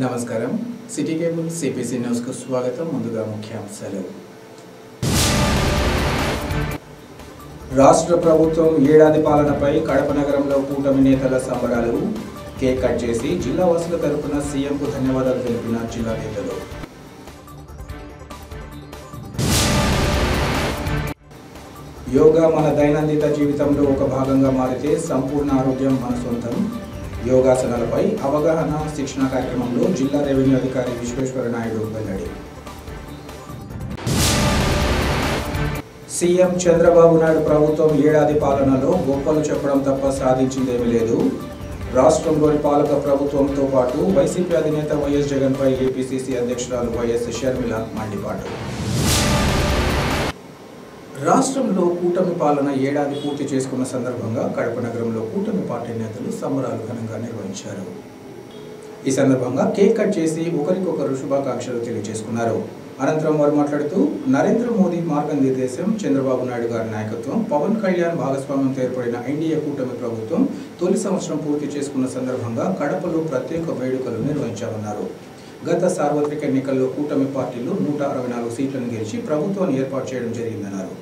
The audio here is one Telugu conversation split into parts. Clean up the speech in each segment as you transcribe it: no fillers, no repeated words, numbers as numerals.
నమస్కారం సిటీ కేబుల్ సిపిసి న్యూస్ కు స్వాగతం. ముందుగా ముఖ్యాంశాలు. రాష్ట్ర ప్రభుత్వం ఏడాది పాలనపై కడప నగరంలో కూటమి నేతల సంబరాలు. కేక్ కట్ చేసి జిల్లా వాసుల తరపున సీఎంకు ధన్యవాదాలు తెలిపిన జిల్లా నేతలు. యోగా మన దైనందిన జీవితంలో ఒక భాగంగా మారితే సంపూర్ణ ఆరోగ్యం మన సొంతం. యోగాసనాలపై అవగాహన శిక్షణ కార్యక్రమంలో జిల్లా రెవెన్యూ అధికారి విశ్వేశ్వర నాయుడు వెల్లడి. సీఎం చంద్రబాబు నాయుడు ప్రభుత్వం ఏడాది పాలనలో గొప్పలు చెప్పడం తప్ప సాధించిందేమీ లేదు. రాష్ట్రంలోని పాలక ప్రభుత్వంతో పాటు వైసీపీ అధినేత వైఎస్ జగన్పై ఏపీసీసీ అధ్యక్షురాలు వైఎస్ షర్మిల మండిపాటు. రాష్ట్రంలో కూటమి పాలన ఏడాది పూర్తి చేసుకున్న సందర్భంగా కడప నగరంలో కూటమి పార్టీ నేతలు సంబరాలు ఘనంగా నిర్వహించారు. ఈ సందర్భంగా కేక్ కట్ చేసి ఒకరికొకరు శుభాకాంక్షలు తెలియజేసుకున్నారు. అనంతరం వారు మాట్లాడుతూ నరేంద్ర మోదీ మార్గనిర్దేశం, చంద్రబాబు నాయుడు గారి నాయకత్వం, పవన్ కళ్యాణ్ భాగస్వామ్యంతో ఏర్పడిన ఎన్డీఏ కూటమి ప్రభుత్వం తొలి సంవత్సరం పూర్తి చేసుకున్న సందర్భంగా కడపలో ప్రత్యేక వేడుకలు నిర్వహించామన్నారు. గత సార్వత్రిక ఎన్నికల్లో కూటమి పార్టీలు 164 సీట్లను గెలిచి ప్రభుత్వాన్ని ఏర్పాటు చేయడం జరిగిందన్నారు.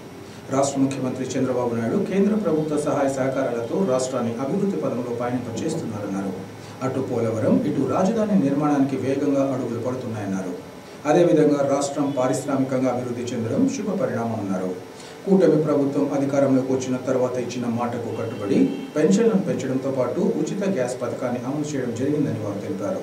రాష్ట్ర ముఖ్యమంత్రి చంద్రబాబు నాయుడు కేంద్ర ప్రభుత్వ సహాయ సహకారాలతో రాష్ట్రాన్ని అభివృద్ధి పదంలో పయనింపచేస్తున్నారన్నారు. అటు పోలవరం, ఇటు రాజధాని నిర్మాణానికి వేగంగా అడుగులు పడుతున్నాయన్నారు. అదేవిధంగా రాష్ట్రం పారిశ్రామికంగా అభివృద్ధి చెందడం శుభ పరిణామం అన్నారు. కూటమి ప్రభుత్వం అధికారంలోకి వచ్చిన తర్వాత ఇచ్చిన మాటకు కట్టుబడి పెన్షన్లను పెంచడంతో పాటు ఉచిత గ్యాస్ పథకాన్ని అమలు చేయడం జరిగిందని వారు తెలిపారు.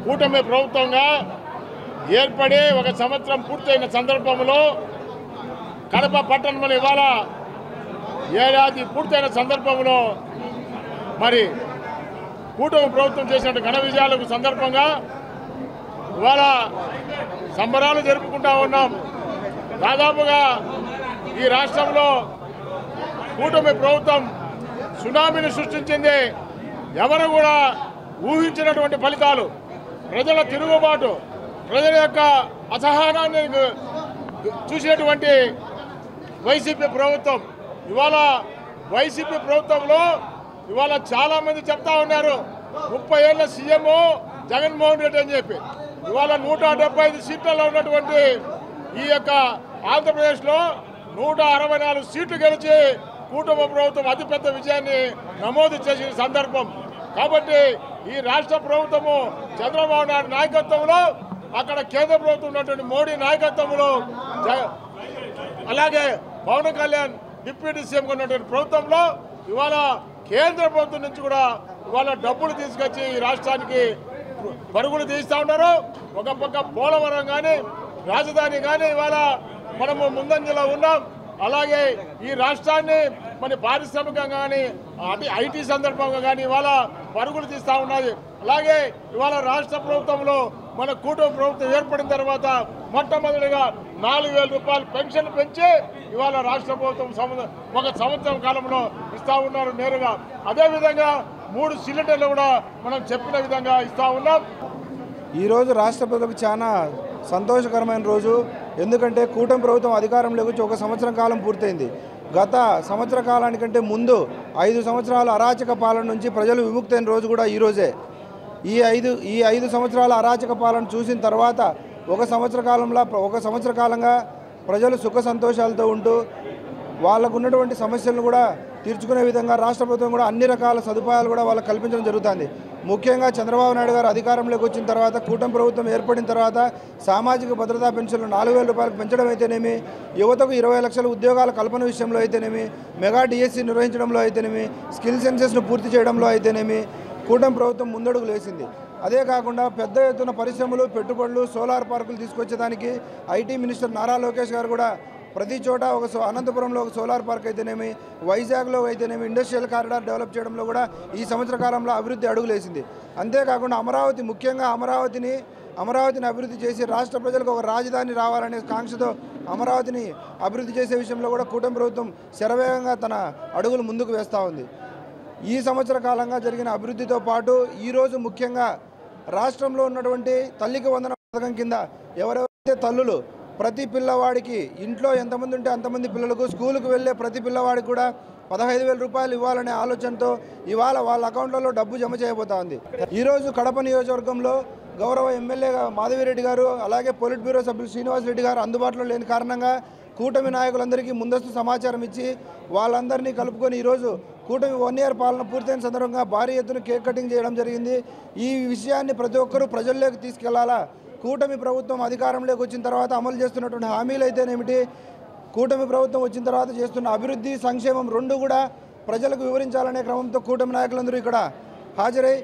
కూటమి ప్రభుత్వంగా ఏర్పడి ఒక సంవత్సరం పూర్తయిన సందర్భంలో కడప పట్టణంలో ఇవాళ ఏడాది పూర్తయిన సందర్భంలో మరి కూటమి ప్రభుత్వం చేసిన ఘన విజయాలకు సందర్భంగా ఇవాళ సంబరాలు జరుపుకుంటా ఉన్నాం. దాదాపుగా ఈ రాష్ట్రంలో కూటమి ప్రభుత్వం సునామీని సృష్టించింది. ఎవరు కూడా ఊహించినటువంటి ఫలితాలు, ప్రజల తిరుగుబాటు, ప్రజల యొక్క అసహనాన్ని చూసేటువంటి వైసీపీ ప్రభుత్వం. ఇవాళ వైసీపీ ప్రభుత్వంలో ఇవాళ చాలామంది చెప్తా ఉన్నారు 30 ఏళ్ళ సీఎం జగన్మోహన్ రెడ్డి అని చెప్పి. ఇవాళ 175 సీట్లలో ఉన్నటువంటి ఈ యొక్క ఆంధ్రప్రదేశ్లో 164 సీట్లు గెలిచి కూటమి ప్రభుత్వం అతిపెద్ద విజయాన్ని నమోదు చేసిన సందర్భం. కాబట్టి ఈ రాష్ట్ర ప్రభుత్వము చంద్రబాబు నాయుడు నాయకత్వంలో, అక్కడ కేంద్ర ప్రభుత్వం ఉన్నటువంటి మోడీ నాయకత్వంలో, అలాగే పవన్ కళ్యాణ్ డిప్యూటీ సీఎంగా ఉన్నటువంటి ప్రభుత్వంలో ఇవాళ కేంద్ర ప్రభుత్వం నుంచి కూడా ఇవాళ డబ్బులు తీసుకొచ్చి ఈ రాష్ట్రానికి పరుగులు తీస్తూ ఉన్నారు. ఒక పక్క పోలవరం కానీ, రాజధాని కానీ ఇవాళ మనము ముందంజలో ఉన్నాం. అలాగే ఈ రాష్ట్రాన్ని మన పారిశ్రామికంగా కానీ, ఐటీ సందర్భంగా కానీ ఇవాళ పరుగులు తీస్తూ ఉన్నది. అలాగే ఇవాళ రాష్ట్ర ప్రభుత్వంలో మన కూటమి ప్రభుత్వం ఏర్పడిన తర్వాత మొట్టమొదటిగా 4,000 రూపాయలు పెన్షన్ పెంచి ఇవాళ రాష్ట్ర ప్రభుత్వం ఒక సంవత్సరం కాలంలో ఇస్తూ ఉన్నారు నేరుగా. అదేవిధంగా 3 సిలిండర్లు కూడా మనం చెప్పిన విధంగా ఇస్తూ ఉన్నాం. ఈరోజు రాష్ట్ర ప్రభుత్వం చాలా సంతోషకరమైన రోజు. ఎందుకంటే కూటమి ప్రభుత్వం అధికారంలోకి వచ్చి 1 సంవత్సరం కాలం పూర్తయింది. గత సంవత్సర కాలానికంటే ముందు 5 సంవత్సరాల అరాచక పాలన నుంచి ప్రజలు విముక్తైన రోజు కూడా ఈరోజే. ఈ 5 సంవత్సరాల అరాచక పాలన చూసిన తర్వాత 1 సంవత్సర కాలంగా ప్రజలు సుఖ సంతోషాలతో ఉంటూ వాళ్ళకు ఉన్నటువంటి సమస్యలను కూడా తీర్చుకునే విధంగా రాష్ట్ర ప్రభుత్వం కూడా అన్ని రకాల సదుపాయాలు కూడా వాళ్ళకి కల్పించడం జరుగుతుంది. ముఖ్యంగా చంద్రబాబు నాయుడు గారు అధికారంలోకి వచ్చిన తర్వాత, కూటమి ప్రభుత్వం ఏర్పడిన తర్వాత సామాజిక భద్రతా పెన్షన్లు 4,000 రూపాయలకు పెంచడం అయితేనేమి, యువతకు 20 లక్షల ఉద్యోగాల కల్పన విషయంలో అయితేనేమి, మెగా డిఎస్సి నిర్వహించడంలో అయితేనేమి, స్కిల్ సెన్సెస్ను పూర్తి చేయడంలో అయితేనేమి కూటమి ప్రభుత్వం ముందడుగులు వేసింది. అదే కాకుండా పెద్ద ఎత్తున పరిశ్రమలు, పెట్టుబడులు, సోలార్ పార్కులు తీసుకొచ్చేదానికి ఐటీ మినిస్టర్ నారా లోకేష్ గారు కూడా ప్రతి చోట అనంతపురంలో ఒక సోలార్ పార్క్ అయితేనేమి, వైజాగ్లో అయితేనేమి ఇండస్ట్రియల్ కారిడార్ డెవలప్ చేయడంలో కూడా ఈ సంవత్సర కాలంలో అభివృద్ధి అడుగులేసింది. అంతేకాకుండా ముఖ్యంగా అమరావతిని అభివృద్ధి చేసి రాష్ట్ర ప్రజలకు ఒక రాజధాని రావాలనే కాంక్షతో అమరావతిని అభివృద్ధి చేసే విషయంలో కూడా కూటమి ప్రభుత్వం శరవేగంగా తన అడుగులు ముందుకు వేస్తూ ఉంది. ఈ సంవత్సర కాలంగా జరిగిన అభివృద్ధితో పాటు ఈరోజు ముఖ్యంగా రాష్ట్రంలో ఉన్నటువంటి తల్లికి వందనం పథకం కింద ఎవరెవరైతే తల్లులు ప్రతి పిల్లవాడికి ఇంట్లో ఎంతమంది ఉంటే అంతమంది పిల్లలకు స్కూలుకు వెళ్ళే ప్రతి పిల్లవాడికి కూడా 15,000 రూపాయలు ఇవ్వాలనే ఆలోచనతో ఇవాళ వాళ్ళ అకౌంట్లలో డబ్బు జమ చేయబోతా ఉంది. ఈరోజు కడప నియోజకవర్గంలో గౌరవ ఎమ్మెల్యేగా మాధవిరెడ్డి గారు, అలాగే పొలిట్ బ్యూరో సభ్యులు శ్రీనివాసరెడ్డి గారు అందుబాటులో లేని కారణంగా కూటమి నాయకులందరికీ ముందస్తు సమాచారం ఇచ్చి వాళ్ళందరినీ కలుపుకొని ఈరోజు కూటమి 1 ఇయర్ పాలన పూర్తయిన సందర్భంగా భారీ ఎత్తున కేక్ కటింగ్ చేయడం జరిగింది. ఈ విషయాన్ని ప్రతి ఒక్కరూ ప్రజల్లోకి తీసుకెళ్లాలా. కూటమి ప్రభుత్వం అధికారంలోకి వచ్చిన తర్వాత అమలు చేస్తున్నటువంటి హామీలు అయితేనేమిటి, కూటమి ప్రభుత్వం వచ్చిన తర్వాత చేస్తున్న అభివృద్ధి, సంక్షేమం రెండు కూడా ప్రజలకు వివరించాలనే క్రమంతో కూటమి నాయకులందరూ ఇక్కడ హాజరై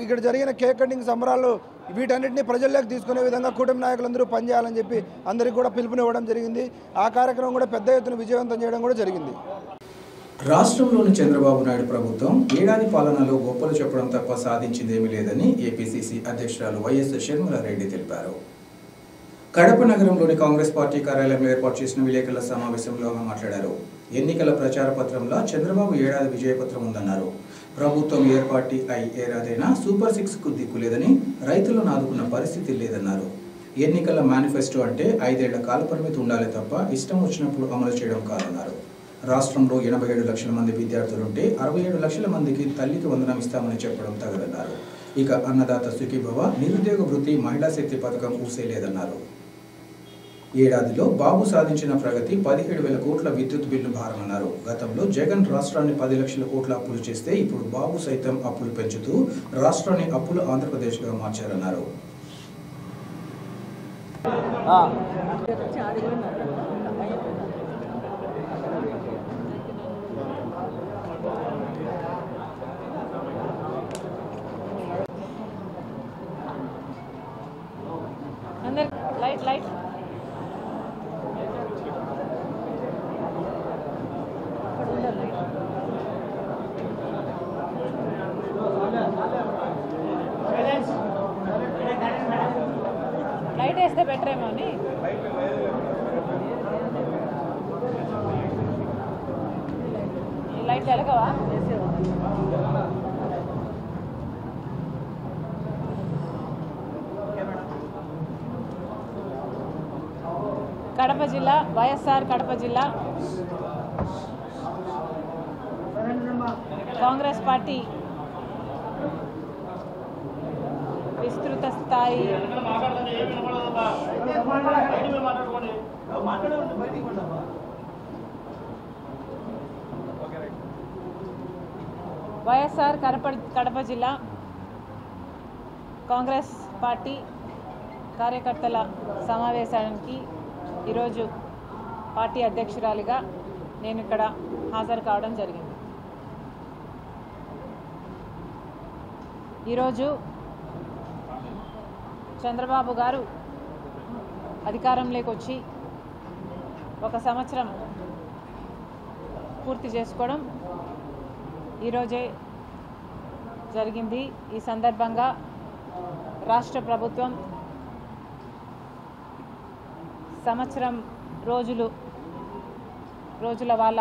ఇక్కడ జరిగిన కేక్ కటింగ్ సంబరాలు వీటన్నిటిని ప్రజల్లోకి తీసుకునే విధంగా కూటమి నాయకులందరూ పనిచేయాలని చెప్పి అందరికీ కూడా పిలుపునివ్వడం జరిగింది. ఆ కార్యక్రమం కూడా పెద్ద ఎత్తున విజయవంతం చేయడం కూడా జరిగింది. రాష్ట్రంలోని చంద్రబాబు నాయుడు ప్రభుత్వం ఏడాది పాలనలో గొప్పలు చెప్పడం తప్ప సాధించిందేమీ లేదని ఏపీసీసీ అధ్యక్షురాలు వైఎస్ షర్మిలారెడ్డి తెలిపారు. కడప నగరంలోని కాంగ్రెస్ పార్టీ కార్యాలయంలో ఏర్పాటు చేసిన విలేకరుల సమావేశంలో ఆమె మాట్లాడారు. ఎన్నికల ప్రచార పత్రంలో చంద్రబాబు ఏడాది విజయపత్రం ఉందన్నారు. ప్రభుత్వం ఏర్పాటు అయి ఏడాదైనా సూపర్ 6కు దిక్కు లేదని, రైతులను ఆదుకున్న పరిస్థితి లేదన్నారు. ఎన్నికల మేనిఫెస్టో అంటే 5 ఏళ్ల కాలపరిమితి ఉండాలి తప్ప ఇష్టం వచ్చినప్పుడు అమలు చేయడం కాదన్నారు. రాష్ట్రంలో 87 లక్షల మంది విద్యార్థులుంటే 67 లక్షల మందికి తల్లికి వందనం ఇస్తామని చెప్పడం తగదన్నారు. ఇక అన్నదాత సుఖీభవ, నిరుద్యోగ వృత్తి, మహిళా శక్తి పథకం ఊసేలేదన్నారు. ఏడాదిలో బాబు సాధించిన ప్రగతి 17,000 కోట్ల విద్యుత్ బిల్లు భారమన్నారు. గతంలో జగన్ రాష్ట్రాన్ని 10 లక్షల కోట్ల అప్పులు చేస్తే ఇప్పుడు బాబు సైతం అప్పులు పెంచుతూ రాష్ట్రాన్ని అప్పుల ఆంధ్రప్రదేశ్గా మార్చారన్నారు. లైట్ లైట్ వేస్తే బెటర్ ఏమో అని. లైట్ వెలగవా? కడప జిల్లా, వైఎస్ఆర్ కడప జిల్లా కాంగ్రెస్ పార్టీ విస్తృత స్థాయి వైఎస్ఆర్ కడప జిల్లా కాంగ్రెస్ పార్టీ కార్యకర్తల సమావేశానికి ఈరోజు పార్టీ అధ్యక్షురాలిగా నేను ఇక్కడ హాజరు కావడం జరిగింది. ఈరోజు చంద్రబాబు గారు అధికారంలోకి వచ్చి 1 సంవత్సరం పూర్తి చేసుకోవడం ఈరోజే జరిగింది. ఈ సందర్భంగా రాష్ట్ర ప్రభుత్వం సంవత్సరం రోజుల వాళ్ళ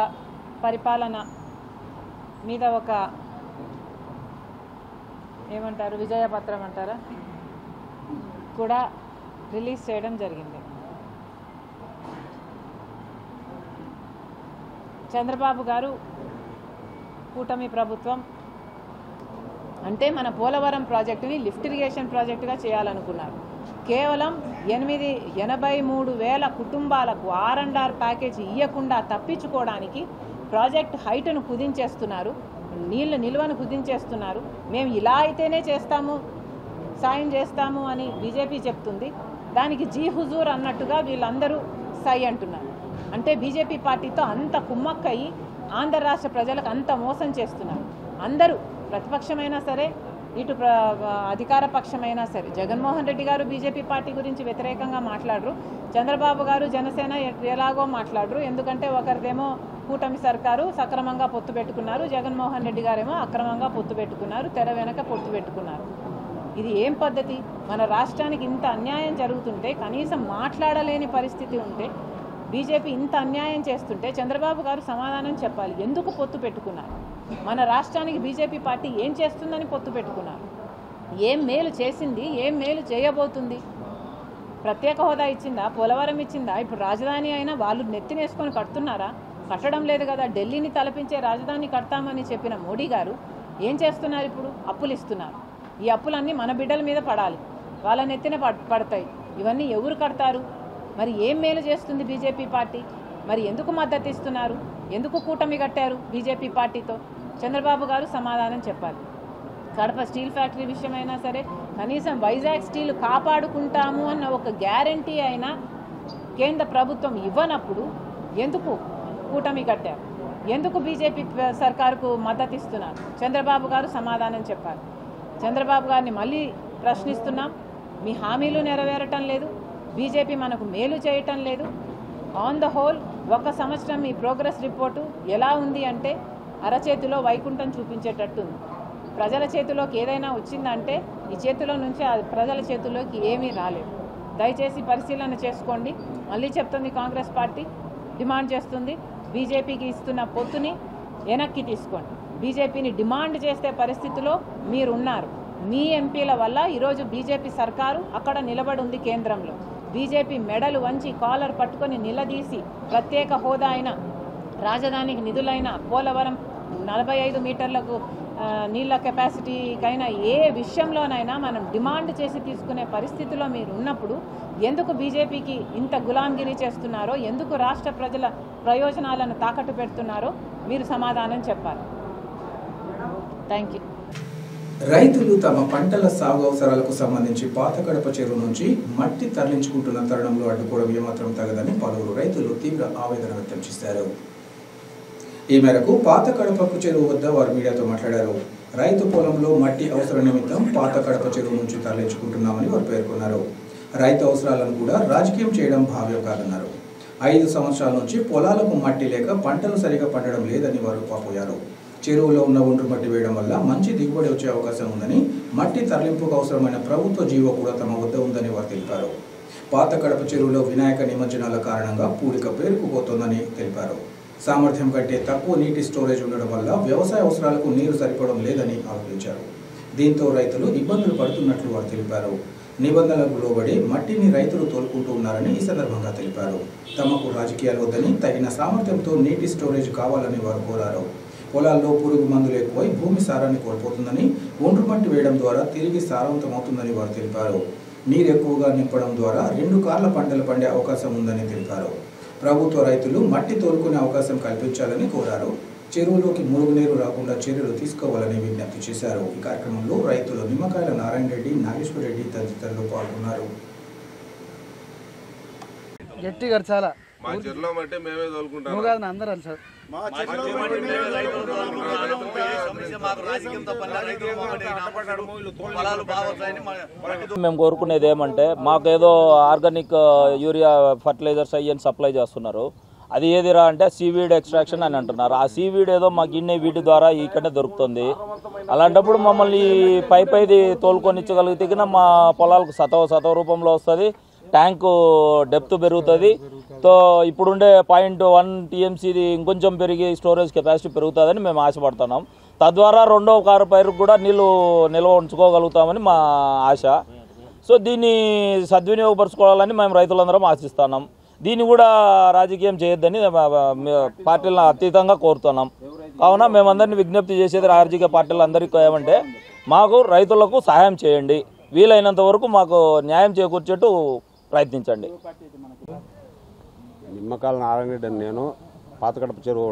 పరిపాలన మీద ఒక ఏమంటారు, విజయపత్రం అంటారా, కూడా రిలీజ్ చేయడం జరిగింది. చంద్రబాబు గారు కూటమి ప్రభుత్వం అంటే మన పోలవరం ప్రాజెక్టుని లిఫ్ట్ ఇరిగేషన్ ప్రాజెక్టుగా చేయాలనుకున్నారు. కేవలం 83,000 కుటుంబాలకు R&R ప్యాకేజీ ఇవ్వకుండా తప్పించుకోవడానికి ప్రాజెక్ట్ హైట్ను కుదించేస్తున్నారు, నీళ్ళ నిల్వను కుదించేస్తున్నారు. మేము ఇలా అయితేనే చేస్తాము, సాయం చేస్తాము అని బీజేపీ చెప్తుంది. దానికి జీ హుజూర్ అన్నట్టుగా వీళ్ళందరూ సై అంటున్నారు. అంటే బీజేపీ పార్టీతో అంత కుమ్మక్కయి ఆంధ్ర రాష్ట్ర ప్రజలకు అంత మోసం చేస్తున్నారు. అందరూ ప్రతిపక్షమైనా సరే, ఇటు అధికార పక్షమైనా సరే. జగన్మోహన్ రెడ్డి గారు బీజేపీ పార్టీ గురించి వ్యతిరేకంగా మాట్లాడరు, చంద్రబాబు గారు జనసేన ఎలాగో మాట్లాడరు. ఎందుకంటే ఒకరిదేమో కూటమి సర్కారు సక్రమంగా పొత్తు పెట్టుకున్నారు, జగన్మోహన్ రెడ్డి గారేమో అక్రమంగా పొత్తు పెట్టుకున్నారు, తెర వెనక పొత్తు పెట్టుకున్నారు. ఇది ఏం పద్ధతి? మన రాష్ట్రానికి ఇంత అన్యాయం జరుగుతుంటే, కనీసం మాట్లాడలేని పరిస్థితి ఉంటే, బీజేపీ ఇంత అన్యాయం చేస్తుంటే చంద్రబాబు గారు సమాధానం చెప్పాలి. ఎందుకు పొత్తు పెట్టుకున్నారు? మన రాష్ట్రానికి బీజేపీ పార్టీ ఏం చేస్తుందని పొత్తు పెట్టుకున్నారు? ఏం మేలు చేసింది? ఏం మేలు చేయబోతుంది? ప్రత్యేక హోదా ఇచ్చిందా? పోలవరం ఇచ్చిందా? ఇప్పుడు రాజధాని అయినా వాళ్ళు నెత్తినేసుకొని కడుతున్నారా? కట్టడం లేదు కదా. ఢిల్లీని తలపించే రాజధాని కడతామని చెప్పిన మోడీ గారు ఏం చేస్తున్నారు? ఇప్పుడు అప్పులు ఇస్తున్నారు. ఈ అప్పులన్నీ మన బిడ్డల మీద పడాలి, వాళ్ళ నెత్తిన పడతాయి. ఇవన్నీ ఎవరు కడతారు? మరి ఏం మేలు చేస్తుంది బీజేపీ పార్టీ? మరి ఎందుకు మద్దతు ఇస్తున్నారు? ఎందుకు కూటమి కట్టారు బీజేపీ పార్టీతో? చంద్రబాబు గారు సమాధానం చెప్పాలి. కడప స్టీల్ ఫ్యాక్టరీ విషయమైనా సరే, కనీసం వైజాగ్ స్టీల్ కాపాడుకుంటాము అన్న ఒక గ్యారంటీ అయినా కేంద్ర ప్రభుత్వం ఇవ్వనప్పుడు ఎందుకు కూటమి కట్టారు? ఎందుకు బీజేపీ సర్కారుకు మద్దతు ఇస్తున్నారు? చంద్రబాబు గారు సమాధానం చెప్పాలి. చంద్రబాబు గారిని మళ్ళీ ప్రశ్నిస్తున్నాం. మీ హామీలు నెరవేరటం లేదు, బీజేపీ మనకు మేలు చేయటం లేదు. ఆన్ ద హోల్ 1 సంవత్సరం మీ ప్రోగ్రెస్ రిపోర్టు ఎలా ఉంది అంటే అరచేతిలో వైకుంఠం చూపించేటట్టు ఉంది. ప్రజల చేతిలోకి ఏదైనా వచ్చిందంటే ఈ చేతిలో నుంచి ప్రజల చేతిలోకి ఏమీ రాలేదు. దయచేసి పరిశీలన చేసుకోండి. మళ్ళీ చెప్తుంది, కాంగ్రెస్ పార్టీ డిమాండ్ చేస్తుంది, బీజేపీకి ఇస్తున్న పొత్తుని వెనక్కి తీసుకోండి. బీజేపీని డిమాండ్ చేసే పరిస్థితిలో మీరున్నారు. మీ ఎంపీల వల్ల ఈరోజు బీజేపీ సర్కారు అక్కడ నిలబడి ఉంది కేంద్రంలో. బీజేపీ మెడలు వంచి కాలర్ పట్టుకొని నిలదీసి ప్రత్యేక హోదా అయిన, రాజధానికి నిధులైన, పోలవరం 45 మీటర్లకు నీళ్ళ కెపాసిటీకైనా ఏ విషయంలోనైనా మనం డిమాండ్ చేసి తీసుకునే పరిస్థితిలో మీరు ఉన్నప్పుడు ఎందుకు బీజేపీకి ఇంత గులాంగిరి చేస్తున్నారో, ఎందుకు రాష్ట్ర ప్రజల ప్రయోజనాలను తాకట్టు పెడుతున్నారో మీరు సమాధానం చెప్పాలి. Thank you. రైతులు తమ పంటల సాగు అవసరాలకు సంబంధించి పాత కడప చెరువు నుంచి మట్టి తరలించుకుంటున్న తరుణంలో అడ్డుకోవడం ఏమాత్రం తగదని పలువురు రైతులు తీవ్ర ఆవేదన వ్యక్తం చేశారు. ఈ మేరకు పాత కడపకు చెరువు వద్ద వారు మీడియాతో మాట్లాడారు. రైతు పొలంలో మట్టి అవసరం నిమిత్తం పాత కడప చెరువు నుంచి తరలించుకుంటున్నామని వారు పేర్కొన్నారు. రైతు అవసరాలను కూడా రాజకీయం చేయడం భావ్యం కాదన్నారు. 5 సంవత్సరాల నుంచి పొలాలకు మట్టి లేక పంటలు సరిగా పండడం లేదని వారు వాపోయారు. చెరువులో ఉన్న ఒండ్రు మట్టి వేయడం వల్ల మంచి దిగుబడి వచ్చే అవకాశం ఉందని, మట్టి తరలింపుకు అవసరమైన ప్రభుత్వ జీవో కూడా తమ వద్ద ఉందని వారు తెలిపారు. పాత కడప చెరువులో వినాయక నిమజ్జనాల కారణంగా పూడిక పేరుకుపోతోందని తెలిపారు. సామర్థ్యం కంటే తక్కువ నీటి స్టోరేజ్ ఉండడం వల్ల వ్యవసాయ అవసరాలకు నీరు సరిపడడం లేదని ఆరోపించారు. దీంతో రైతులు ఇబ్బందులు పడుతున్నట్లు వారు తెలిపారు. నిబంధనలకు లోబడి మట్టిని రైతులు తోలుకుంటూ ఉన్నారని ఈ సందర్భంగా తెలిపారు. తమకు రాజకీయాలు వద్దని తగిన సామర్థ్యంతో నీటి స్టోరేజ్ కావాలని వారు కోరారు. పొలాల్లో పురుగు మందులు ఎక్కువై భూమి సారాన్ని కోల్పోతుందని, ఒండ్రు మట్టి వేయడం ద్వారా తిరిగి సారవంతమవుతుందని వారు తెలిపారు. నీరు ఎక్కువగా నింపడం ద్వారా 2 కార్ల పంటలు పండే అవకాశం ఉందని తెలిపారు. ప్రభుత్వ రైతులు మట్టి తోలుకునే అవకాశం కల్పించాలని కోరారు. చెరువులోకి మురుగునీరు రాకుండా చర్యలు తీసుకోవాలని విజ్ఞప్తి చేశారు. ఈ కార్యక్రమంలో రైతులు నిమ్మకాయల నారాయణ రెడ్డి, నాగేశ్వర రెడ్డి తదితరులు పాల్గొన్నారు. గట్టిగా చాలా మా చెరువులో మట్టి మేమే తోలుకుంటాం. నువ్వు కాదు అందరూ అని సార్. మేము కోరుకునేది ఏమంటే, మాకేదో ఆర్గానిక్ యూరియా ఫర్టిలైజర్స్ అయ్యని సప్లై చేస్తున్నారు. అది ఏదిరా అంటే సీవీడ్ ఎక్స్ట్రాక్షన్ అని అంటున్నారు. ఆ సీవీడ్ ఏదో మాకు ఇన్ని వీటి ద్వారా ఇక్కడే దొరుకుతుంది. అలాంటప్పుడు మమ్మల్ని పైది తోలుకొని ఇచ్చగలిగితే మా పొలాలకు సతవ రూపంలో వస్తుంది, ట్యాంకు డెప్త్ పెరుగుతుంది. తో ఇప్పుడుండే 0.1 టీఎంసీది ఇంకొంచెం పెరిగి స్టోరేజ్ కెపాసిటీ పెరుగుతుందని మేము ఆశపడుతున్నాం. తద్వారా 2వ కారు పైరుకు కూడా నీళ్లు నిల్వ ఉంచుకోగలుగుతామని మా ఆశ. సో దీన్ని సద్వినియోగపరచుకోవాలని మేము రైతులందరం ఆశిస్తున్నాం. దీన్ని కూడా రాజకీయం చేయొద్దని పార్టీలను అతీతంగా కోరుతున్నాం. కావున మేమందరినీ విజ్ఞప్తి చేసేది రాజకీయ పార్టీలు అందరికీ ఏమంటే మాకు రైతులకు సహాయం చేయండి, వీలైనంత వరకు మాకు న్యాయం చేకూర్చేట్టు ప్రయత్నించండి. నిమ్మకాయల నారాయణ రెడ్డి నేను పాతకడప చెరువు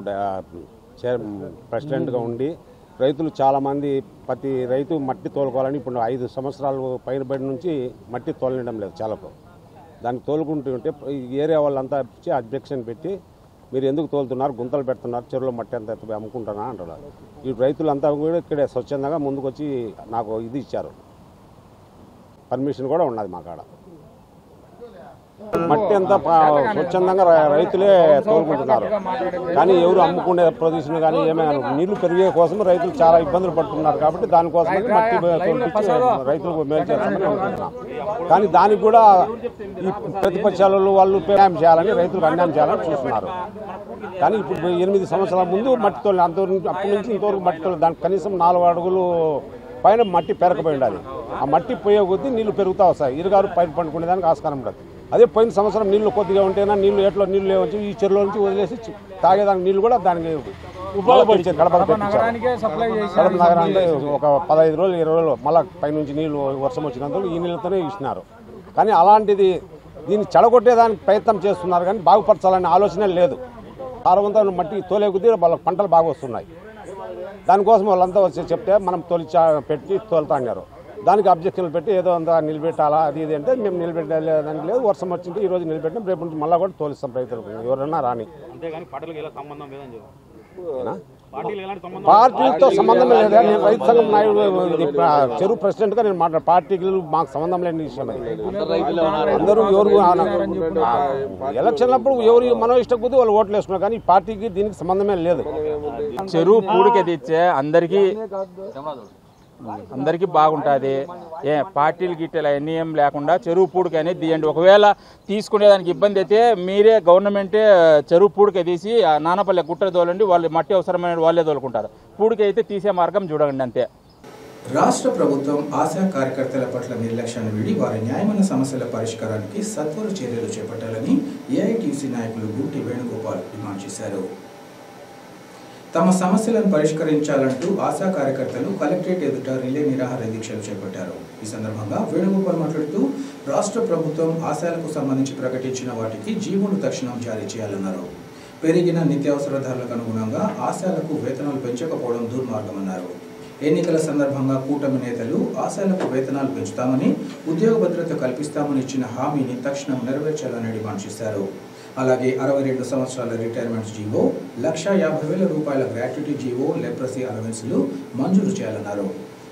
ప్రెసిడెంట్గా ఉండి రైతులు చాలామంది ప్రతి రైతు మట్టి తోలుకోవాలని ఇప్పుడు 5 సంవత్సరాలు పైన బడి నుంచి మట్టి తోలనడం లేదు చాలకు. దాన్ని తోలుకుంటుంటే ఏరియా వాళ్ళంతా వచ్చి అబ్జెక్షన్ పెట్టి మీరు ఎందుకు తోలుతున్నారు, గుంతలు పెడుతున్నారు, చెరువులో మట్టి అంతా అమ్ముకుంటున్నా అంటున్నారు. ఈ రైతులంతా కూడా ఇక్కడే స్వచ్ఛందంగా ముందుకు వచ్చి నాకు ఇది ఇచ్చారు, పర్మిషన్ కూడా ఉన్నది మా కాడ. మట్టి అంతా స్వచ్ఛందంగా రైతులే తోలుకుంటున్నారు. కానీ ఎవరు అమ్ముకునే ప్రొడ్యూషన్ కానీ ఏమైనా నీళ్లు పెరిగే కోసం రైతులు చాలా ఇబ్బందులు పడుతున్నారు. కాబట్టి దానికోసం మట్టి తోలిపించి రైతులకు మేలు చేస్తామని అనుకుంటున్నాం. కానీ దానికి కూడా ఈ ప్రతిపక్షాలు వాళ్ళు న్యాయం చేయాలని, రైతులకు అన్యాయం చేయాలని చూస్తున్నారు. కానీ ఇప్పుడు 8 సంవత్సరాల ముందు మట్టి తోలి అంతవరకు అప్పటి నుంచి ఇంతవరకు మట్టి తోలి దానికి కనీసం 4 అడుగులు పైన మట్టి పెరకపోయి ఉండాలి. ఆ మట్టి పోయే కొద్దీ నీళ్లు పెరుగుతూ వస్తాయి. ఇరుగారు పైపు పండుకునేదానికి ఆస్కారం ఉండదు. అదే పోయిన సంవత్సరం నీళ్లు కొద్దిగా ఉంటేనా నీళ్లు ఎట్లో నీళ్లు లేవచ్చు ఈ చెరువుల నుంచి వదిలేసి తాగేదానికి నీళ్లు కూడా దానికి ఉపయోగపడిచారు. కడప నగరానికి ఒక 15 రోజులు 20 రోజులు మళ్ళీ పైనుంచి నీళ్లు వర్షం వచ్చినందుకు ఈ నీళ్ళతోనే ఇచ్చినారు. కానీ అలాంటిది దీన్ని చెడగొట్టేదానికి ప్రయత్నం చేస్తున్నారు, కానీ బాగుపరచాలనే ఆలోచన లేదు. సారవంతమైన మట్టి తోలే కొద్దీ వాళ్ళ పంటలు బాగా వస్తున్నాయి. దానికోసం వాళ్ళంతా వచ్చి చెప్తే మనం పెట్టి తోలుతా అన్నారు. దానికి అబ్జెక్షన్లు పెట్టి ఏదో అంతా నిలబెట్టాలా అది ఇది అంటే మేము నిలబెట్టడానికి లేదు. వర్షం వచ్చింటే ఈ రోజు నిలబెట్టినాం, రేపు నుంచి మళ్ళీ కూడా తోలిస్తాం రైతులకు ఎవరన్నా రాని. పార్టీలతో సంబంధం లేదా? నేను రైతు సంఘం నాయుడు చెరువు ప్రెసిడెంట్గా నేను మాట్లాడు. పార్టీలు మాకు సంబంధం లేని విషయం. అందరూ ఎవరు ఎలక్షన్లప్పుడు ఎవరు మనో ఇష్టం కొద్దీ వాళ్ళు ఓట్లు వేసుకున్నారు. కానీ ఈ పార్టీకి దీనికి సంబంధమే లేదు. చెరువు పూడికి తెచ్చే అందరికీ బాగుంటుంది. పార్టీలు గిట్టెలు అన్నీ ఏం లేకుండా చెరువు పూడికి అనేది తీయండి. ఒకవేళ తీసుకునేదానికి ఇబ్బంది అయితే మీరే గవర్నమెంటే చెరువు పూడికి తీసి నానపల్లె గుట్ట తోలండి, వాళ్ళు మట్టి అవసరమైన వాళ్ళే తోలుకుంటారు. పూడికి అయితే తీసే మార్గం చూడండి అంతే. రాష్ట్ర ప్రభుత్వం ఆశా కార్యకర్తల పట్ల నిర్లక్ష్యాన్ని వీడి వారి న్యాయమైన సమస్యల పరిష్కారానికి సత్వర చర్యలు చేపట్టాలని ఏఐటీయూసీ నాయకులు గుంటి వేణుగోపాల్ డిమాండ్ చేశారు. తమ సమస్యలను పరిష్కరించాలంటూ ఆశా కార్యకర్తలు కలెక్టరేట్ ఎదుట రిలే నిరాహార దీక్షలు చేపట్టారు. ఈ సందర్భంగా వేణుగోపాల్ మాట్లాడుతూ రాష్ట్ర ప్రభుత్వం ఆశాలకు సంబంధించి ప్రకటించిన వాటికి జీవోలు తక్షణం జారీ చేయాలన్నారు. పెరిగిన నిత్యావసర ధరలకు అనుగుణంగా ఆశాలకు వేతనాలు పెంచకపోవడం దుర్మార్గమన్నారు. ఎన్నికల సందర్భంగా కూటమి నేతలు ఆశాలకు వేతనాలు పెంచుతామని, ఉద్యోగ భద్రత కల్పిస్తామని ఇచ్చిన హామీని తక్షణం నెరవేర్చాలని డిమాండ్ చేశారు. అలాగే 62 సంవత్సరాల రిటైర్మెంట్ జీవో, 1,50,000 రూపాయల గ్రాట్యుటీ జీవో, లెప్రసీ అలవెన్స్లు మంజూరు చేయాలన్నారు.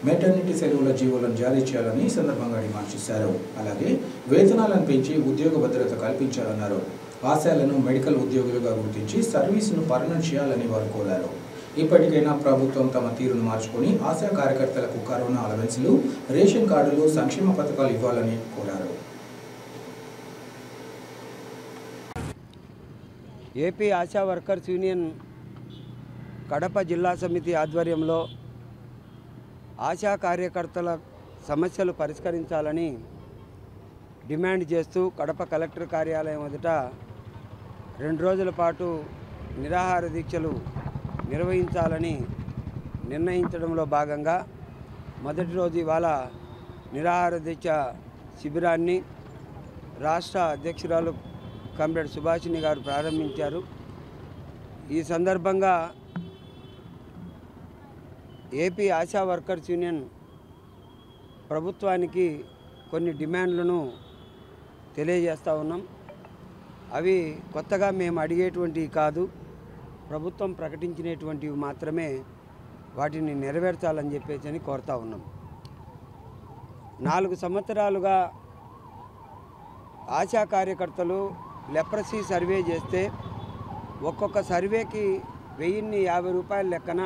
మెటర్నిటీ సెలవుల జీవోలను జారీ చేయాలని ఈ సందర్భంగా డిమాండ్ చేశారు. అలాగే వేతనాలను పెంచి ఉద్యోగ భద్రత కల్పించాలన్నారు. ఆశాలను మెడికల్ ఉద్యోగులుగా గుర్తించి సర్వీసును పర్మనెంట్ చేయాలని వారు కోరారు. ఇప్పటికైనా ప్రభుత్వం తమ తీరును మార్చుకొని ఆశా కార్యకర్తలకు కరోనా అలవెన్స్లు, రేషన్ కార్డులు, సంక్షేమ పథకాలు ఇవ్వాలని కోరారు. AP Asha workers union Kadapa జిల్లా సమితి ఆధ్వర్యంలో ఆశా కార్యకర్తల సమస్యలు పరిష్కరించాలని డిమాండ్ చేస్తూ కడప కలెక్టర్ కార్యాలయం ఎదుట 2 రోజుల పాటు నిరాహార దీక్షలు నిర్వహించాలని నిర్ణయించడంలో భాగంగా మొదటి రోజు ఇవాళ నిరాహార దీక్ష శిబిరాన్ని రాష్ట్ర అధ్యక్షురాలు కామ్రేడ్ సుభాషిణి గారు ప్రారంభించారు. ఈ సందర్భంగా ఏపీ ఆశా వర్కర్స్ యూనియన్ ప్రభుత్వానికి కొన్ని డిమాండ్లను తెలియజేస్తూ ఉన్నాం. అవి కొత్తగా మేము అడిగేటువంటివి కాదు, ప్రభుత్వం ప్రకటించినటువంటివి మాత్రమే, వాటిని నెరవేర్చాలని చెప్పేసి కోరుతూ ఉన్నాం. 4 సంవత్సరాలుగా ఆశా కార్యకర్తలు లెప్రసీ సర్వే చేస్తే ఒక్కొక్క సర్వేకి 1050 రూపాయల లెక్కన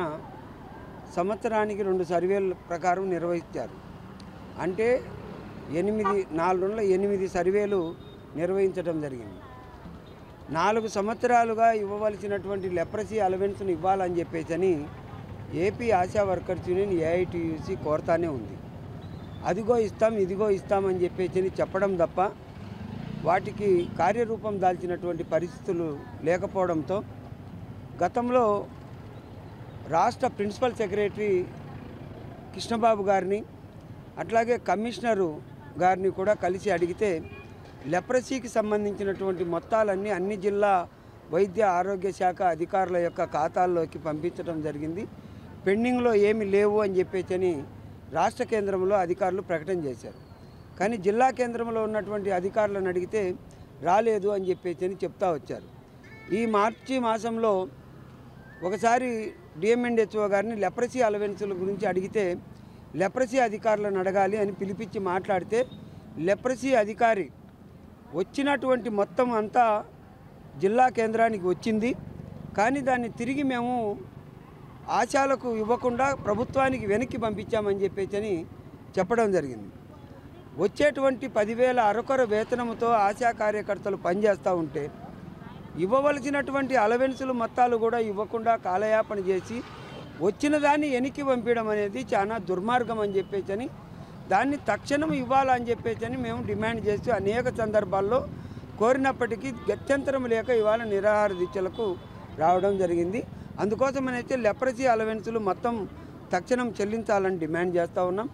సంవత్సరానికి 2 సర్వేల ప్రకారం నిర్వహించారు. అంటే 8 సర్వేలు నిర్వహించడం జరిగింది. 4 సంవత్సరాలుగా ఇవ్వవలసినటువంటి లెప్రసీ అలవెన్స్ను ఇవ్వాలని చెప్పేసి AP Asha workers union AITUC కోరుతానే ఉంది. అదిగో ఇస్తాం ఇదిగో ఇస్తామని చెప్పేసి చెప్పడం తప్ప వాటికి కార్యరూపం దాల్చినటువంటి పరిస్థితులు లేకపోవడంతో గతంలో రాష్ట్ర ప్రిన్సిపల్ సెక్రటరీ కృష్ణబాబు గారిని అట్లాగే కమిషనరు గారిని కూడా కలిసి అడిగితే లెప్రసీకి సంబంధించినటువంటి మొత్తాలన్నీ అన్ని జిల్లా వైద్య ఆరోగ్య శాఖ అధికారుల యొక్క ఖాతాల్లోకి పంపించడం జరిగింది. పెండింగ్లో ఏమి లేవు అని చెప్పేసి రాష్ట్ర కేంద్రంలో అధికారులు ప్రకటన చేశారు. కానీ జిల్లా కేంద్రంలో ఉన్నటువంటి అధికారులను అడిగితే రాలేదు అని చెప్పేసి చెప్తా వచ్చారు. ఈ మార్చి మాసంలో ఒకసారి డిఎంఎన్హెచ్ఓ గారిని లెప్రసీ అలవెన్సుల గురించి అడిగితే లెప్రసీ అధికారులను అడగాలి అని పిలిపించి మాట్లాడితే లెప్రసీ అధికారి వచ్చినటువంటి మొత్తం అంతా జిల్లా కేంద్రానికి వచ్చింది. కానీ దాన్ని తిరిగి మేము ఆశాలకు ఇవ్వకుండా ప్రభుత్వానికి వెనక్కి పంపించామని చెప్పేసి చెప్పడం జరిగింది. వచ్చేటువంటి 10,000 అరకొర వేతనంతో ఆశా కార్యకర్తలు పనిచేస్తూ ఉంటే ఇవ్వవలసినటువంటి అలవెన్సులు మొత్తాలు కూడా ఇవ్వకుండా కాలయాపన చేసి వచ్చిన దాన్ని వెనక్కి పంపించడం అనేది చాలా దుర్మార్గం అని చెప్పేసి దాన్ని తక్షణం ఇవ్వాలని చెప్పేసి మేము డిమాండ్ చేస్తూ అనేక సందర్భాల్లో కోరినప్పటికీ గత్యంతరం లేక ఇవాళ నిరాహార దీక్షలకు రావడం జరిగింది. అందుకోసమనైతే లెప్రసీ అలవెన్సులు మొత్తం తక్షణం చెల్లించాలని డిమాండ్ చేస్తూ ఉన్నాం.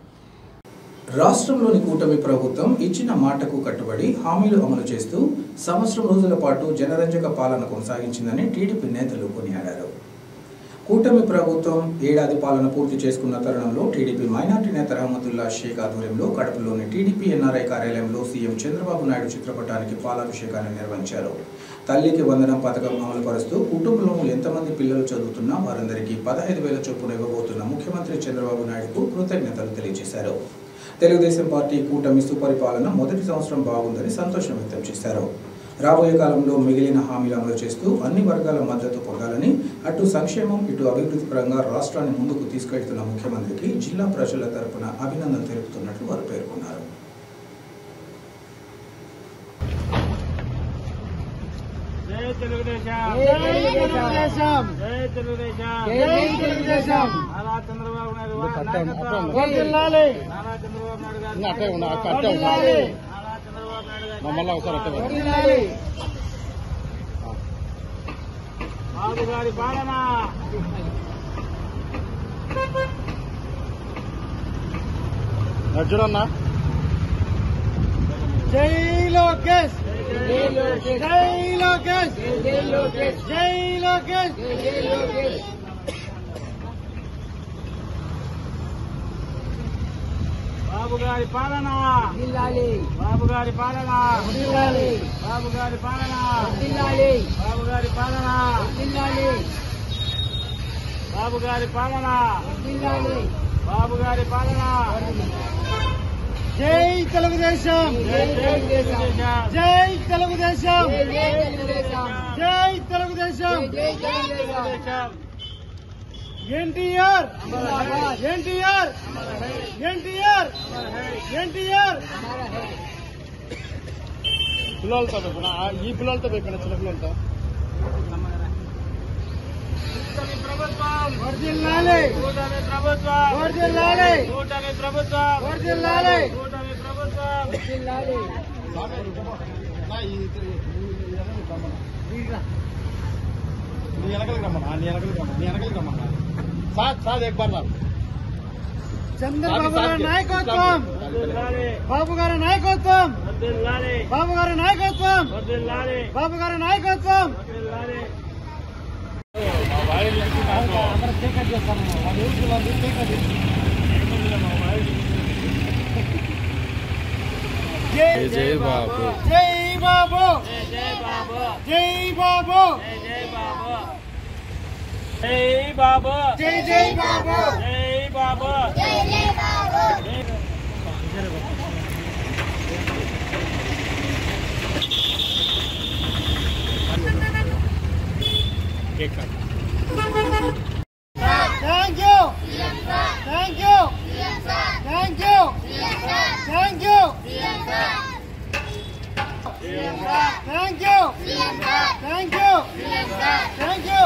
రాష్ట్రంలోని కూటమి ప్రభుత్వం ఇచ్చిన మాటకు కట్టుబడి హామీలు అమలు చేస్తూ సంవత్సరం రోజుల పాటు జనరంజక పాలన కొనసాగించిందని టీడీపీ నేతలు కొనియాడారు. కూటమి ప్రభుత్వం ఏడాది పాలన పూర్తి చేసుకున్న తరుణంలో టీడీపీ మైనార్టీ నేత రహమతుల్లా షేక్ ఆధ్వర్యంలో కడపలోని టీడీపీ ఎన్ఆర్ఐ కార్యాలయంలో సీఎం చంద్రబాబు నాయుడు చిత్రపటానికి పాలాభిషేకాన్ని నిర్వహించారు. తల్లికి వందనం పథకం అమలు పరుస్తూ కుటుంబంలో ఎంతమంది పిల్లలు చదువుతున్నా వారందరికీ 15,000 చొప్పున ఇవ్వబోతున్న ముఖ్యమంత్రి చంద్రబాబు నాయుడుకు కృతజ్ఞతలు తెలియజేశారు. తెలుగుదేశం పార్టీ కూటమి సుపరిపాలన మొదటి సంవత్సరం బాగుందని సంతోషం వ్యక్తం చేశారు. రాబోయే కాలంలో మిగిలిన హామీలు అమలు చేస్తూ అన్ని వర్గాల మద్దతు పొందాలని, అటు సంక్షేమం ఇటు అభివృద్ధి పరంగా రాష్ట్రాన్ని ముందుకు తీసుకెళ్తున్న ముఖ్యమంత్రికి జిల్లా ప్రజల తరపున అభినందనలు తెలుపుతున్నట్లు వారు పేర్కొన్నారు. చూడన్నా జై లోకేష్, జై లోకేష్, జై లోకేష్, జై లోకేష్, జై లోకేష్, జై లోకేష్. బాబు గారి పాలన జిల్లాలి, బాబు గారి పాలన జిల్లాలి, బాబు గారి పాలన జిల్లాలి, బాబు గారి పాలన జిల్లాలి, బాబు గారి పాలన జిల్లాలి, బాబు గారి పాలన. జై తెలుగుదేశం, జై తెలుగుదేశం, జై తెలుగుదేశం, జై తెలుగుదేశం, జై తెలుగుదేశం, జై తెలుగుదేశం. ఎన్టీఆర్, ఎన్టీఆర్, ఎన్టీఆర్, ఎన్టీఆర్. పిల్లలతో పెట్టిన ఈ పిల్లలతో పెట్టిన చిన్న పిల్లలతో ప్రభుత్వం వర్ధిల్లాలి, కూటమి ప్రభుత్వం వర్ధిల్లాలి, కూటమి ప్రభుత్వం వర్ధిల్లాలి, కూటమి ప్రభుత్వం వర్ధిల్లాలి. నీ వెనకలికి రమ్మన్నా, నీ వెనకలికి రమ్మన్నా, నీ వెనకలికి రమ్మన్నా. సార్ एक बार చంద్రబాబు గారి నాయకత్వం, బాబు గారి నాయకత్వం, బాబు గారి నాయకత్వం, బాబు గారి నాయకత్వం. జై జై బాబు, జై బాబు, జై బాబు, జై బాబు, జై బాబు, జై బాబు, జై జై బాబు, జై బాబు, జై జై బాబు. Thank you. Thank you. Thank you. Thank you. Thank you. Thank you. Thank you.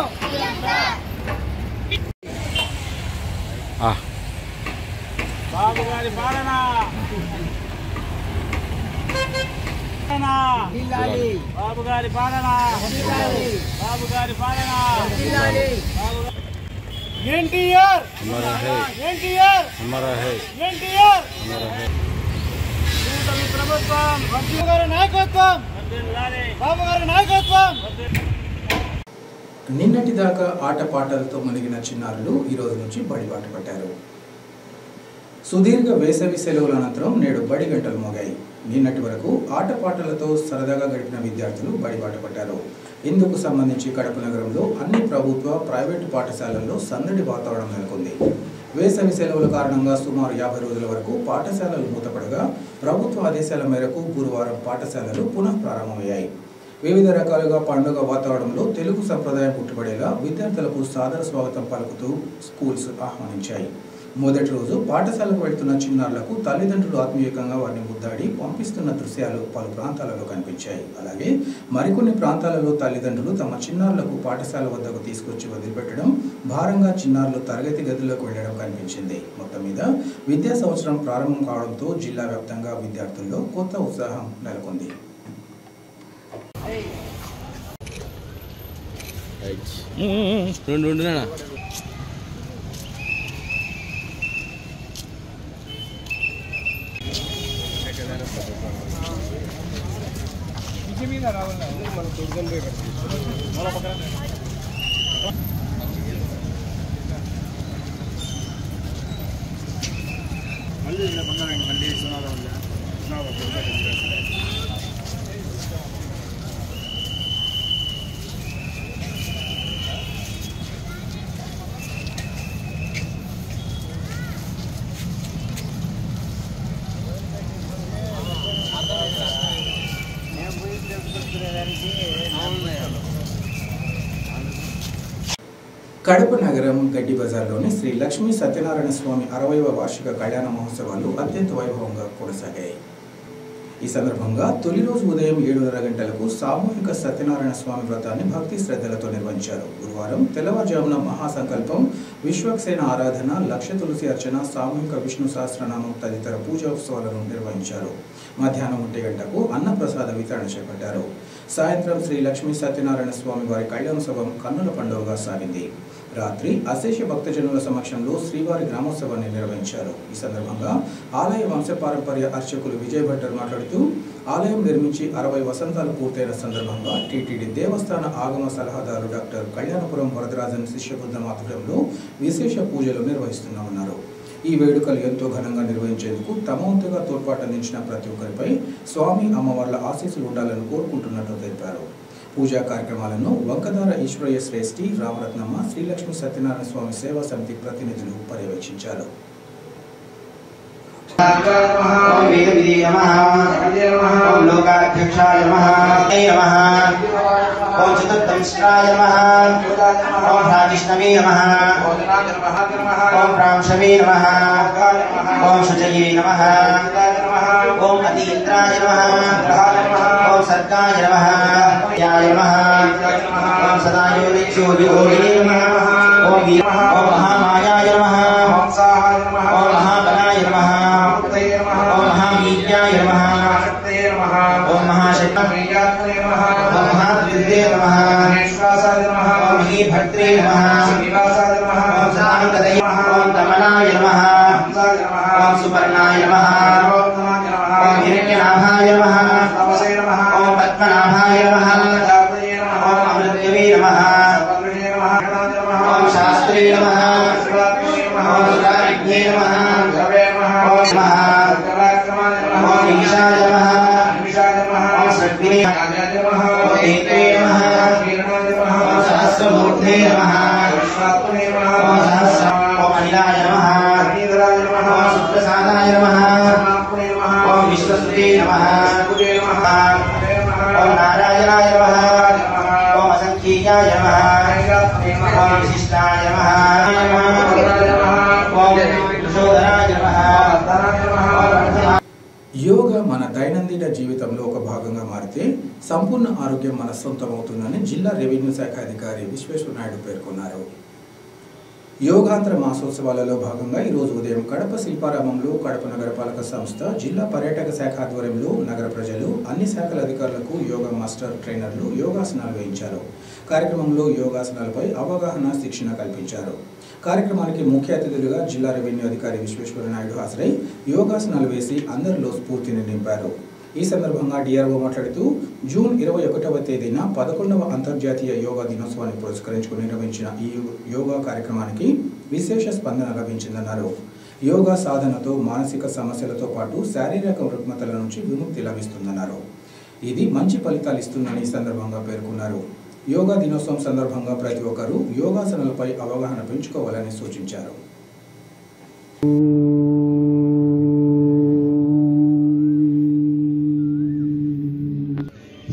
బాబు గారి పాలన బాబు గారి పాలన, బాబు గారి పాలన. ఎన్టీఆర్ ఎన్టీఆర్ ఎన్టీఆర్ ప్రభుత్వం, బాబు గారి నాయకత్వం, బాబు గారి నాయకత్వం. నిన్నటి దాకా ఆటపాటలతో మునిగిన చిన్నారులు ఈ రోజు నుంచి బడిబాట పట్టారు. సుదీర్ఘ వేసవి సెలవుల అనంతరం నేడు బడి గంటలు మోగాయి. నిన్నటి వరకు ఆటపాటలతో సరదాగా గడిపిన విద్యార్థులు బడిబాట పట్టారు. ఇందుకు సంబంధించి కడప నగరంలో అన్ని ప్రభుత్వ, ప్రైవేటు పాఠశాలల్లో సందడి వాతావరణం నెలకొంది. వేసవి సెలవుల కారణంగా సుమారు 50 రోజుల వరకు పాఠశాలలు మూతపడగా ప్రభుత్వ ఆదేశాల మేరకు గురువారం పాఠశాలలు పునః ప్రారంభమయ్యాయి. వివిధ రకాలుగా పండుగ వాతావరణంలో తెలుగు సంప్రదాయం పుట్టుబడేలా విద్యార్థులకు సాదర స్వాగతం పలుకుతూ స్కూల్స్ ఆహ్వానించాయి. మొదటి రోజు పాఠశాలకు వెళ్తున్న చిన్నారులకు తల్లిదండ్రులు ఆత్మీయంగా వారిని ముద్దాడి పంపిస్తున్న దృశ్యాలు పలు ప్రాంతాలలో కనిపించాయి. అలాగే మరికొన్ని ప్రాంతాలలో తల్లిదండ్రులు తమ చిన్నారులకు పాఠశాల వద్దకు తీసుకొచ్చి వదిలిపెట్టడం, భారంగా చిన్నారులు తరగతి గదుల్లోకి వెళ్లడం కనిపించింది. మొత్తం మీద విద్యా సంవత్సరం ప్రారంభం కావడంతో జిల్లా వ్యాప్తంగా విద్యార్థుల్లో కొత్త ఉత్సాహం నెలకొంది. కడప నగరం గడ్డి బజార్లోని శ్రీ లక్ష్మీ సత్యనారాయణ స్వామి 60వ వార్షిక కళ్యాణ మహోత్సవాలు అత్యంత వైభవంగా కొనసాగాయి. ఈ సందర్భంగా తొలి రోజు ఉదయం 7:30 గంటలకు సామూహిక సత్యనారాయణ స్వామి వ్రతాన్ని భక్తి శ్రద్ధలతో నిర్వహించారు. గురువారం తెల్లవారుజామున మహాసంకల్పం, విశ్వక్సేన ఆరాధన, లక్ష తులసి అర్చన, సామూహిక విష్ణు సహస్రనామం తదితర పూజా ఉత్సవాలను నిర్వహించారు. మధ్యాహ్నం 1 గంటకు అన్నప్రసాద వితరణ చేపట్టారు. సాయంత్రం శ్రీ లక్ష్మీ సత్యనారాయణ స్వామి వారి కళ్యాణోత్సవం కన్నుల పండుగగా సాగింది. రాత్రి అశేష భక్తజనుల సమక్షంలో శ్రీవారి గ్రామోత్సవాన్ని నిర్వహించారు. ఈ సందర్భంగా ఆలయ వంశపారంపర్య అర్చకులు విజయ్ భట్టర్ మాట్లాడుతూ, ఆలయం నిర్మించి 60 వసంతాలు పూర్తయిన సందర్భంగా టీటీడీ దేవస్థాన ఆగమ సలహాదారు డాక్టర్ కళ్యాణపురం వరదరాజన్ శిష్యబృందం ఆధ్వర్యంలో విశేష పూజలు నిర్వహిస్తున్నామన్నారు. ఈ వేడుకలు ఎంతో ఘనంగా నిర్వహించేందుకు తమ వంతుగా తోడ్పాటు అందించిన ప్రతి ఒక్కరిపై స్వామి అమ్మవార్ల ఆశీస్సులు ఉండాలని కోరుకుంటున్నట్లు తెలిపారు. పూజా కార్యక్రమాలను వంకదార ఈశ్వరయ్య శ్రేష్ఠి, రామరత్నమ్మ, శ్రీలక్ష్మీ సత్యనారాయణ స్వామి సేవా సమితి ప్రతినిధులు పర్యవేక్షించారు. ओम चतुर्दंशाय नमः, ओम भाविष्णवे नमः, ओम प्रांशवे नमः, ओम शुचये नमः, ओम अतीन्द्राय नमः, ओम सर्गाय नमः, याय नमः, ओम सदायोनित्योगिने नमः, ओम महामायाय नमः, ओम महाबलाय नमः, ओम महावीर्याय नमः, ओम महाशक्ति नमः, ओम महाद्वितीय नमः, ओम हीभद्रे नमः, ओम सदानंदये नमः, ओम कमलाय नमः, ओम सुपर्णाय नमः, ओम हिरण्यनाभाय नमः, ओम पद्मनाभाय नमः, ओम अमृतदेवे नमः, ओम शास्त्रे नमः, ओम सुराज्ञे नमः, ओम ईशाय नमः, ओम सर्विणे नमः, ओम एते नमः, ओम सहस्रमूर्ते नमः, ओम सहस्र ओम अनिलाय नमः, ओम सुप्रसादाय नमः, ओम विश्वस्ते नमः, ओम नारायणाय नमः, ओम असंख्याय नमः, ओम विशिष्टाय नमः, ओम प्रचोदनाय नमः. యోగా మన దైనందిన జీవితంలో ఒక భాగంగా మారితే సంపూర్ణ ఆరోగ్యం మన సొంతమవుతుందని జిల్లా రెవెన్యూ శాఖ అధికారి విశ్వేశ్వర నాయుడు పేర్కొన్నారు. యోగాంధ్ర మాసోత్సవాలలో భాగంగా ఈరోజు ఉదయం కడప శిల్పారామంలో కడప నగరపాలక సంస్థ జిల్లా పర్యాటక శాఖ ఆధ్వర్యంలో నగర ప్రజలు అన్ని శాఖల అధికారులకు యోగా మాస్టర్ ట్రైనర్లు యోగాసనాలు వేయించారు. కార్యక్రమంలో యోగాసనాలపై అవగాహన శిక్షణ కల్పించారు. కార్యక్రమానికి ముఖ్య అతిథులుగా జిల్లా రెవెన్యూ అధికారి విశ్వేశ్వర నాయుడు హాజరై యోగాసనాలు వేసి అందరిలో స్ఫూర్తిని నింపారు. ఈ సందర్భంగా డిఆర్ఓ మాట్లాడుతూ జూన్ 21వ తేదీన 11వ అంతర్జాతీయ యోగా దినోత్సవాన్ని పురస్కరించుకుని నిర్వహించిన ఈ యోగా కార్యక్రమానికి విశేష స్పందన లభించిందన్నారు. యోగా సాధనతో మానసిక సమస్యలతో పాటు శారీరక రుగ్మతల నుంచి విముక్తి లభిస్తుందన్నారు. ఇది మంచి ఫలితాలు ఇస్తుందని ఈ సందర్భంగా పేర్కొన్నారు. యోగా దినోత్సవం సందర్భంగా ప్రతి ఒక్కరూ యోగాసనాలపై అవగాహన పెంచుకోవాలని సూచించారు.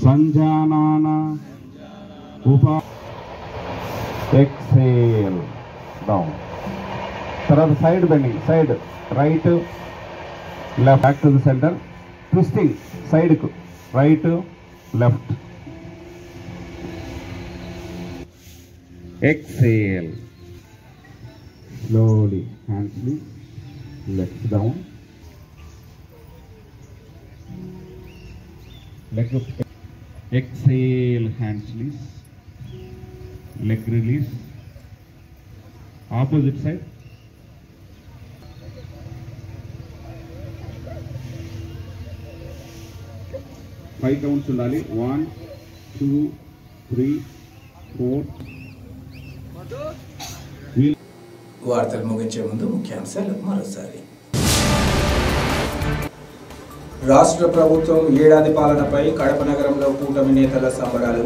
సంజానాన ఎక్సేల్ డౌన్. తర్వాత side bending, side right left, back to the centre, twisting సైడ్కు right left. Exhale. Slowly, hands release, legs down. Leg up. Exhale, hands release, leg release. Opposite side. Five counts undali. 1, 2, 3, 4. వార్తలు ముగించే ముందు ముఖ్యాంశాలు మరోసారి. రాష్ట్ర ప్రభుత్వం ఏడాది పాలనపై కడప నగరంలో కూటమి నేతల సంబరాలు.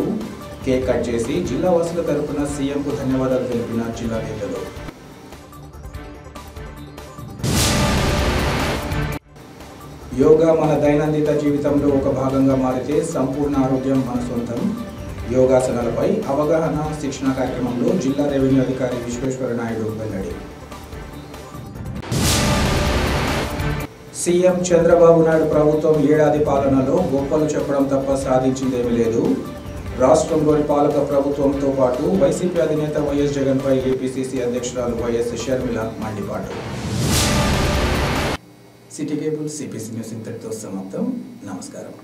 కేక్ కట్ చేసి జిల్లా వాసుల తరపున సీఎంకు ధన్యవాదాలు తెలిపిన జిల్లా నేతలు. యోగా మన దైనందిన జీవితంలో ఒక భాగంగా మారితే సంపూర్ణ ఆరోగ్యం మన సొంతం. యోగాసనాలపై అవగాహన శిక్షణ కార్యక్రమంలో జిల్లా రెవెన్యూ అధికారి విశ్వేశ్వర నాయుడు వెల్లడి. సీఎం చంద్రబాబు నాయుడు ప్రభుత్వం ఏడాది పాలనలో గొప్పలు చెప్పడం తప్ప సాధించిందేమీ లేదు. రాష్ట్రంలోని పాలక ప్రభుత్వంతో పాటు వైసీపీ అధినేత వైఎస్ జగన్పై ఏపీసీసీ అధ్యక్షురాలు వైఎస్ షర్మిల మండిపాటు. సిటీ కేబుల్ సిపిసి న్యూస్ ఇంతటితో సమాప్తం. నమస్కారం.